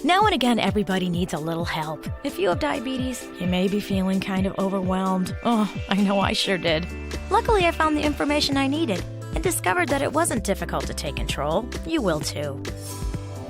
Now and again, everybody needs a little help. If you have diabetes, you may be feeling kind of overwhelmed. Oh, I know I sure did. Luckily, I found the information I needed and discovered that it wasn't difficult to take control. You will too.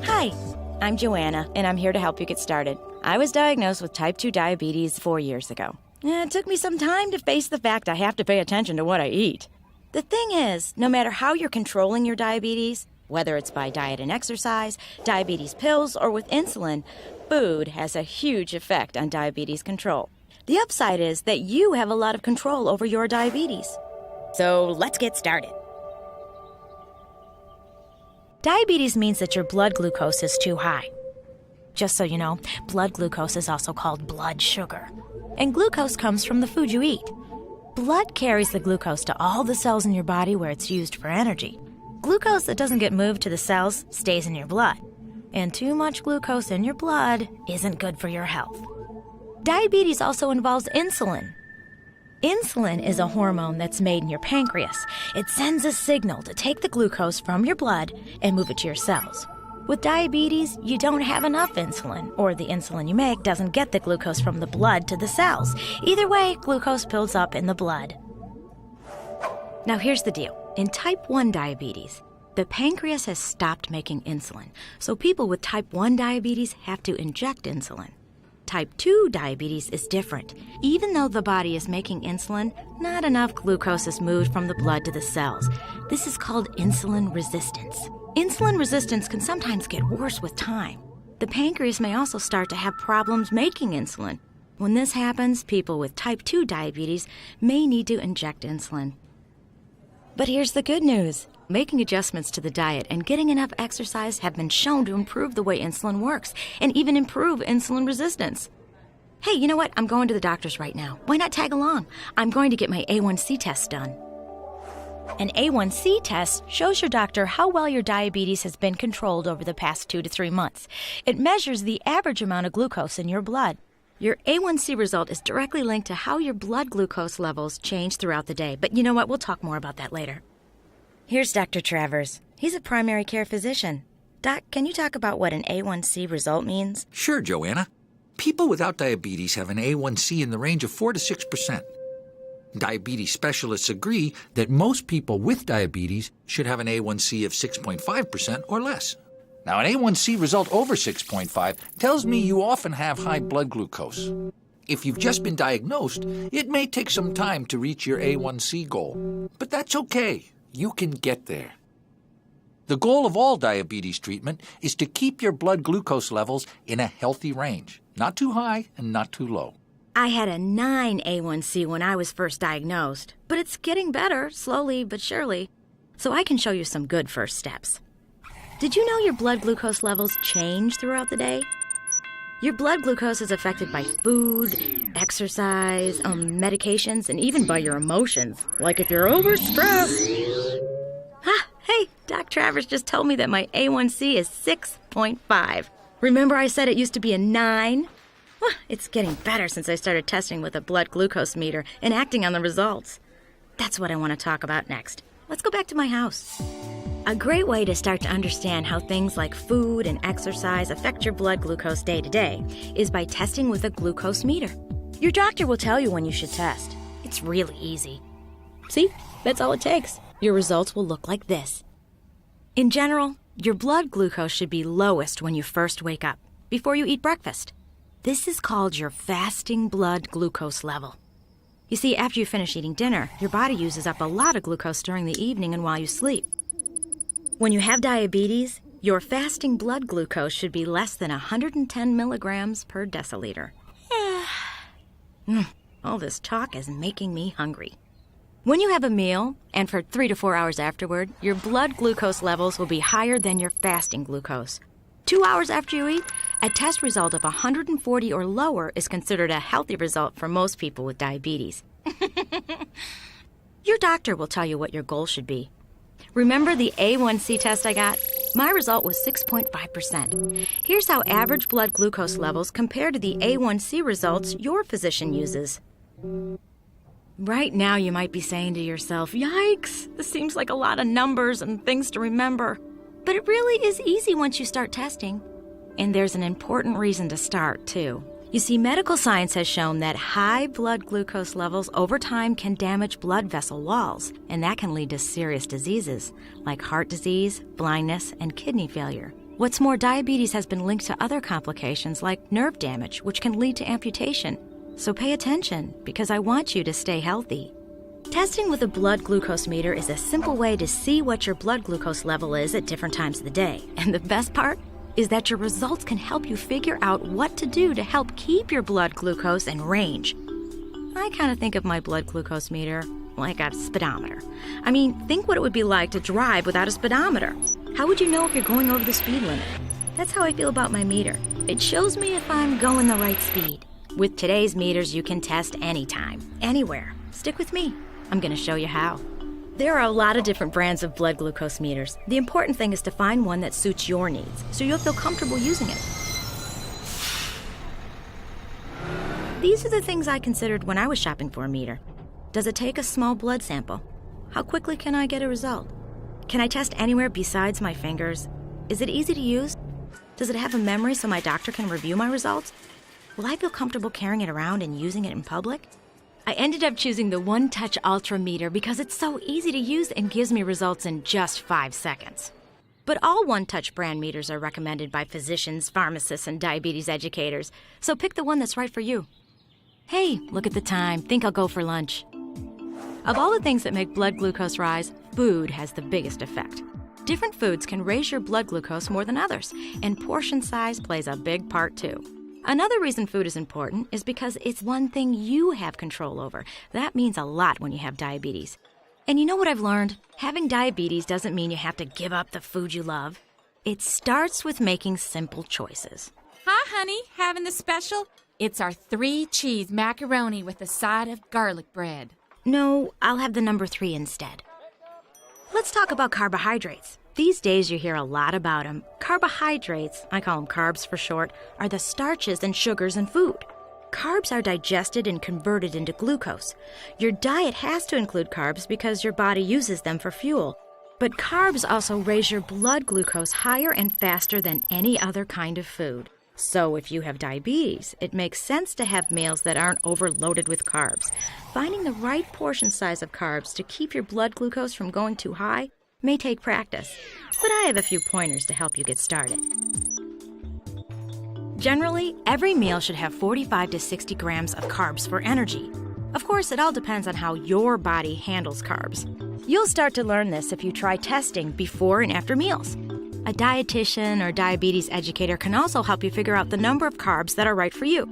Hi, I'm Joanna, and I'm here to help you get started. I was diagnosed with type 2 diabetes 4 years ago. It took me some time to face the fact I have to pay attention to what I eat. The thing is, no matter how you're controlling your diabetes, whether it's by diet and exercise, diabetes pills, or with insulin, food has a huge effect on diabetes control. The upside is that you have a lot of control over your diabetes. So let's get started. Diabetes means that your blood glucose is too high. Just so you know, blood glucose is also called blood sugar. And glucose comes from the food you eat. Blood carries the glucose to all the cells in your body where it's used for energy. Glucose that doesn't get moved to the cells stays in your blood. And too much glucose in your blood isn't good for your health. Diabetes also involves insulin. Insulin is a hormone that's made in your pancreas. It sends a signal to take the glucose from your blood and move it to your cells. With diabetes, you don't have enough insulin, or the insulin you make doesn't get the glucose from the blood to the cells. Either way, glucose builds up in the blood. Now here's the deal. In type 1 diabetes, the pancreas has stopped making insulin, so people with type 1 diabetes have to inject insulin. Type 2 diabetes is different. Even though the body is making insulin, not enough glucose is moved from the blood to the cells. This is called insulin resistance. Insulin resistance can sometimes get worse with time. The pancreas may also start to have problems making insulin. When this happens, people with type 2 diabetes may need to inject insulin. But here's the good news. Making adjustments to the diet and getting enough exercise have been shown to improve the way insulin works and even improve insulin resistance. Hey, you know what? I'm going to the doctor's right now. Why not tag along? I'm going to get my A1C test done. An A1C test shows your doctor how well your diabetes has been controlled over the past 2 to 3 months. It measures the average amount of glucose in your blood. Your A1C result is directly linked to how your blood glucose levels change throughout the day. But you know what? We'll talk more about that later. Here's Dr. Travers. He's a primary care physician. Doc, can you talk about what an A1C result means? Sure, Joanna. People without diabetes have an A1C in the range of 4 to 6%. Diabetes specialists agree that most people with diabetes should have an A1C of 6.5% or less. Now, an A1C result over 6.5 tells me you often have high blood glucose. If you've just been diagnosed, it may take some time to reach your A1C goal. But that's okay. You can get there. The goal of all diabetes treatment is to keep your blood glucose levels in a healthy range, not too high and not too low. I had a 9 A1C when I was first diagnosed, but it's getting better, slowly but surely. So I can show you some good first steps. Did you know your blood glucose levels change throughout the day? Your blood glucose is affected by food, exercise, medications, and even by your emotions, like if you're overstressed. Hey, Doc Travers just told me that my A1C is 6.5. Remember I said it used to be a 9? It's getting better since I started testing with a blood glucose meter and acting on the results. That's what I want to talk about next. Let's go back to my house. A great way to start to understand how things like food and exercise affect your blood glucose day to day is by testing with a glucose meter. Your doctor will tell you when you should test. It's really easy. See? That's all it takes. Your results will look like this. In general, your blood glucose should be lowest when you first wake up, before you eat breakfast. This is called your fasting blood glucose level. You see, after you finish eating dinner, your body uses up a lot of glucose during the evening and while you sleep. When you have diabetes, your fasting blood glucose should be less than 110 milligrams per deciliter. All this talk is making me hungry. When you have a meal, and for 3 to 4 hours afterward, your blood glucose levels will be higher than your fasting glucose. 2 hours after you eat, a test result of 140 or lower is considered a healthy result for most people with diabetes. Your doctor will tell you what your goal should be. Remember the A1C test I got? My result was 6.5%. Here's how average blood glucose levels compare to the A1C results your physician uses. Right now you might be saying to yourself, yikes, this seems like a lot of numbers and things to remember. But it really is easy once you start testing. And there's an important reason to start, too. You see, medical science has shown that high blood glucose levels over time can damage blood vessel walls, and that can lead to serious diseases like heart disease, blindness, and kidney failure. What's more, diabetes has been linked to other complications like nerve damage, which can lead to amputation. So pay attention, because I want you to stay healthy. Testing with a blood glucose meter is a simple way to see what your blood glucose level is at different times of the day. And the best part is that your results can help you figure out what to do to help keep your blood glucose in range. I kind of think of my blood glucose meter like a speedometer. I mean, think what it would be like to drive without a speedometer. How would you know if you're going over the speed limit? That's how I feel about my meter. It shows me if I'm going the right speed. With today's meters, you can test anytime, anywhere. Stick with me. I'm going to show you how. There are a lot of different brands of blood glucose meters. The important thing is to find one that suits your needs, so you'll feel comfortable using it. These are the things I considered when I was shopping for a meter. Does it take a small blood sample? How quickly can I get a result? Can I test anywhere besides my fingers? Is it easy to use? Does it have a memory so my doctor can review my results? Will I feel comfortable carrying it around and using it in public? I ended up choosing the One Touch Ultra meter because it's so easy to use and gives me results in just 5 seconds. But all One Touch brand meters are recommended by physicians, pharmacists, and diabetes educators, so pick the one that's right for you. Hey, look at the time. Think I'll go for lunch. Of all the things that make blood glucose rise, food has the biggest effect. Different foods can raise your blood glucose more than others, and portion size plays a big part too. Another reason food is important is because it's one thing you have control over. That means a lot when you have diabetes. And you know what I've learned? Having diabetes doesn't mean you have to give up the food you love. It starts with making simple choices. Hi, honey. Having the special? It's our 3-cheese macaroni with a side of garlic bread. No, I'll have the number 3 instead. Let's talk about carbohydrates. These days you hear a lot about them. Carbohydrates, I call them carbs for short, are the starches and sugars in food. Carbs are digested and converted into glucose. Your diet has to include carbs because your body uses them for fuel. But carbs also raise your blood glucose higher and faster than any other kind of food. So if you have diabetes, it makes sense to have meals that aren't overloaded with carbs. Finding the right portion size of carbs to keep your blood glucose from going too high may take practice, but I have a few pointers to help you get started. Generally, every meal should have 45 to 60 grams of carbs for energy. Of course, it all depends on how your body handles carbs. You'll start to learn this if you try testing before and after meals. A dietitian or diabetes educator can also help you figure out the number of carbs that are right for you.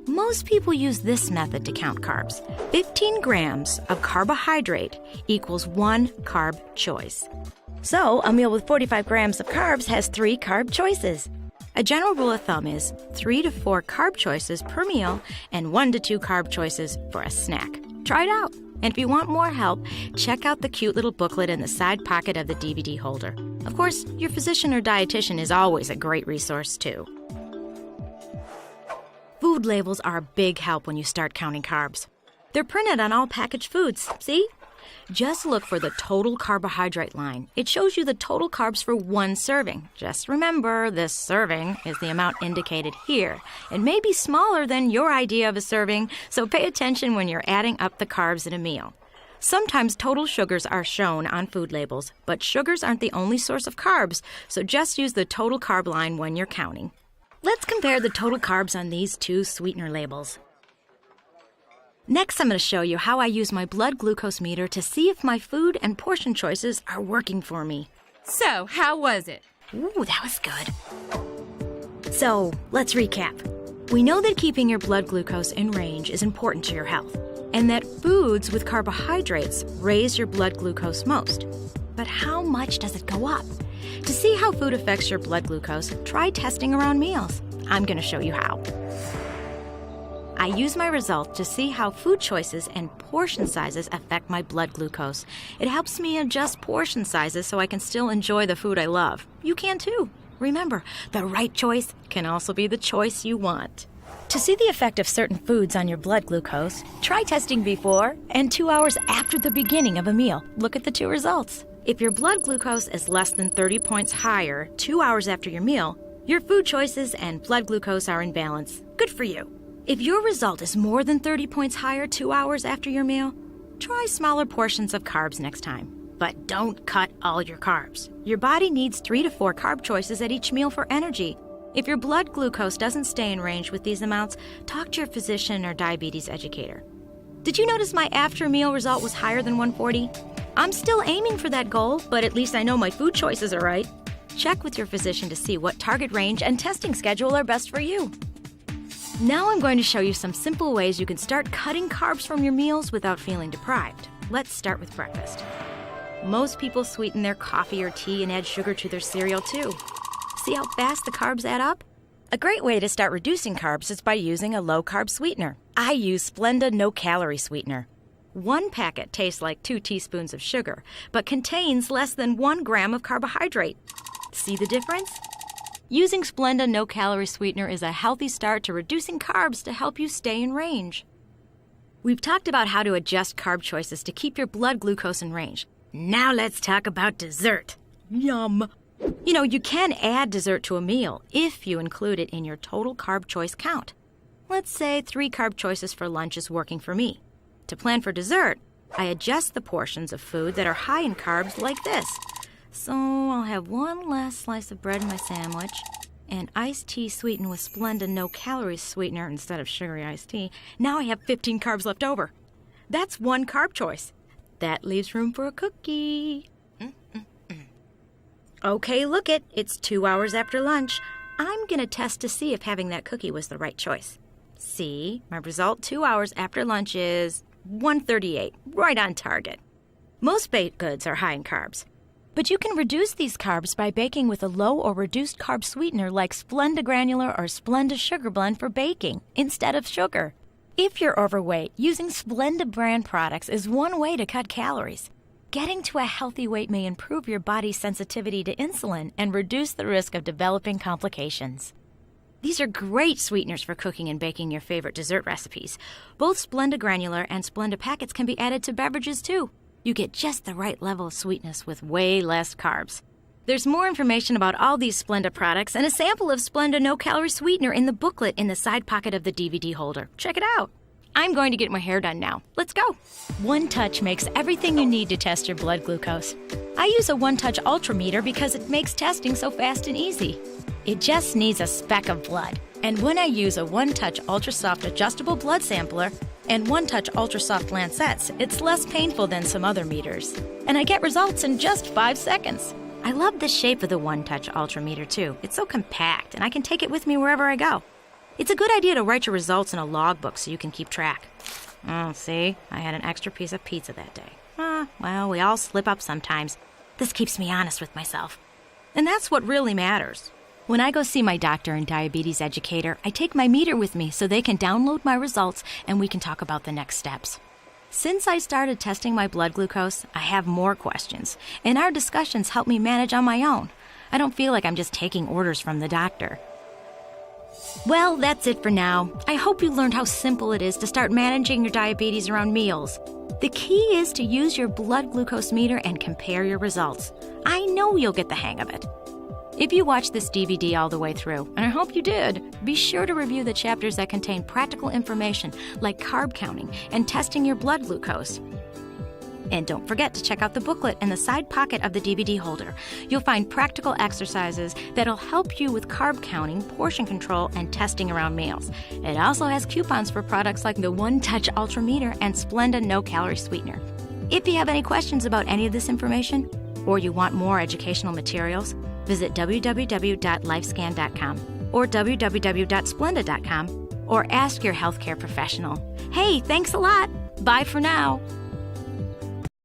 Most people use this method to count carbs. 15 grams of carbohydrate equals 1 carb choice. So, a meal with 45 grams of carbs has 3 carb choices. A general rule of thumb is 3 to 4 carb choices per meal and 1 to 2 carb choices for a snack. Try it out. And if you want more help, check out the cute little booklet in the side pocket of the DVD holder. Of course, your physician or dietitian is always a great resource, too. Food labels are a big help when you start counting carbs. They're printed on all packaged foods, see? Just look for the total carbohydrate line. It shows you the total carbs for 1 serving. Just remember, this serving is the amount indicated here. It may be smaller than your idea of a serving, so pay attention when you're adding up the carbs in a meal. Sometimes total sugars are shown on food labels, but sugars aren't the only source of carbs, so just use the total carb line when you're counting. Let's compare the total carbs on these 2 sweetener labels. Next, I'm going to show you how I use my blood glucose meter to see if my food and portion choices are working for me. So, how was it? Ooh, that was good. So, let's recap. We know that keeping your blood glucose in range is important to your health, and that foods with carbohydrates raise your blood glucose most. But how much does it go up? To see how food affects your blood glucose, try testing around meals. I'm going to show you how. I use my result to see how food choices and portion sizes affect my blood glucose. It helps me adjust portion sizes so I can still enjoy the food I love. You can too. Remember, the right choice can also be the choice you want. To see the effect of certain foods on your blood glucose, try testing before and 2 hours after the beginning of a meal. Look at the 2 results. If your blood glucose is less than 30 points higher 2 hours after your meal, Your food choices and blood glucose are in balance. Good for you. If your result is more than 30 points higher 2 hours after your meal, try smaller portions of carbs next time. But don't cut all your carbs. Your body needs 3 to 4 carb choices at each meal for energy. If your blood glucose doesn't stay in range with these amounts, talk to your physician or diabetes educator. Did you notice my after-meal result was higher than 140? I'm still aiming for that goal, but at least I know my food choices are right. Check with your physician to see what target range and testing schedule are best for you. Now I'm going to show you some simple ways you can start cutting carbs from your meals without feeling deprived. Let's start with breakfast. Most people sweeten their coffee or tea and add sugar to their cereal too. See how fast the carbs add up? A great way to start reducing carbs is by using a low-carb sweetener. I use Splenda no-calorie sweetener. One packet tastes like 2 teaspoons of sugar, but contains less than 1 gram of carbohydrate. See the difference? Using Splenda no-calorie sweetener is a healthy start to reducing carbs to help you stay in range. We've talked about how to adjust carb choices to keep your blood glucose in range. Now let's talk about dessert. Yum! You can add dessert to a meal if you include it in your total carb choice count. Let's say 3 carb choices for lunch is working for me. To plan for dessert, I adjust the portions of food that are high in carbs like this. So I'll have 1 last slice of bread in my sandwich, and iced tea sweetened with Splenda no-calorie sweetener instead of sugary iced tea. Now I have 15 carbs left over. That's 1 carb choice. That leaves room for a cookie. Okay, look it. It's 2 hours after lunch. I'm going to test to see if having that cookie was the right choice. See, my result 2 hours after lunch is 138, right on target. Most baked goods are high in carbs, but you can reduce these carbs by baking with a low or reduced carb sweetener like Splenda Granular or Splenda Sugar Blend for baking instead of sugar. If you're overweight, using Splenda brand products is one way to cut calories. Getting to a healthy weight may improve your body's sensitivity to insulin and reduce the risk of developing complications. These are great sweeteners for cooking and baking your favorite dessert recipes. Both Splenda Granular and Splenda packets can be added to beverages too. You get just the right level of sweetness with way less carbs. There's more information about all these Splenda products and a sample of Splenda no-calorie sweetener in the booklet in the side pocket of the DVD holder. Check it out. I'm going to get my hair done now. Let's go. One Touch makes everything you need to test your blood glucose. I use a One Touch Ultrameter because it makes testing so fast and easy. It just needs a speck of blood. And when I use a One Touch Ultra Soft adjustable blood sampler and One Touch Ultra Soft lancets, it's less painful than some other meters. And I get results in just 5 seconds. I love the shape of the One Touch Ultrameter too. It's so compact and I can take it with me wherever I go. It's a good idea to write your results in a logbook so you can keep track. Oh, see? I had an extra piece of pizza that day. Well, we all slip up sometimes. This keeps me honest with myself. And that's what really matters. When I go see my doctor and diabetes educator, I take my meter with me so they can download my results and we can talk about the next steps. Since I started testing my blood glucose, I have more questions, and our discussions help me manage on my own. I don't feel like I'm just taking orders from the doctor. Well, that's it for now. I hope you learned how simple it is to start managing your diabetes around meals. The key is to use your blood glucose meter and compare your results. I know you'll get the hang of it. If you watched this DVD all the way through, and I hope you did, be sure to review the chapters that contain practical information like carb counting and testing your blood glucose. And don't forget to check out the booklet in the side pocket of the DVD holder. You'll find practical exercises that'll help you with carb counting, portion control, and testing around meals. It also has coupons for products like the One Touch Ultrameter and Splenda no-calorie sweetener. If you have any questions about any of this information, or you want more educational materials, visit www.lifescan.com or www.splenda.com or ask your healthcare professional. Hey, thanks a lot. Bye for now.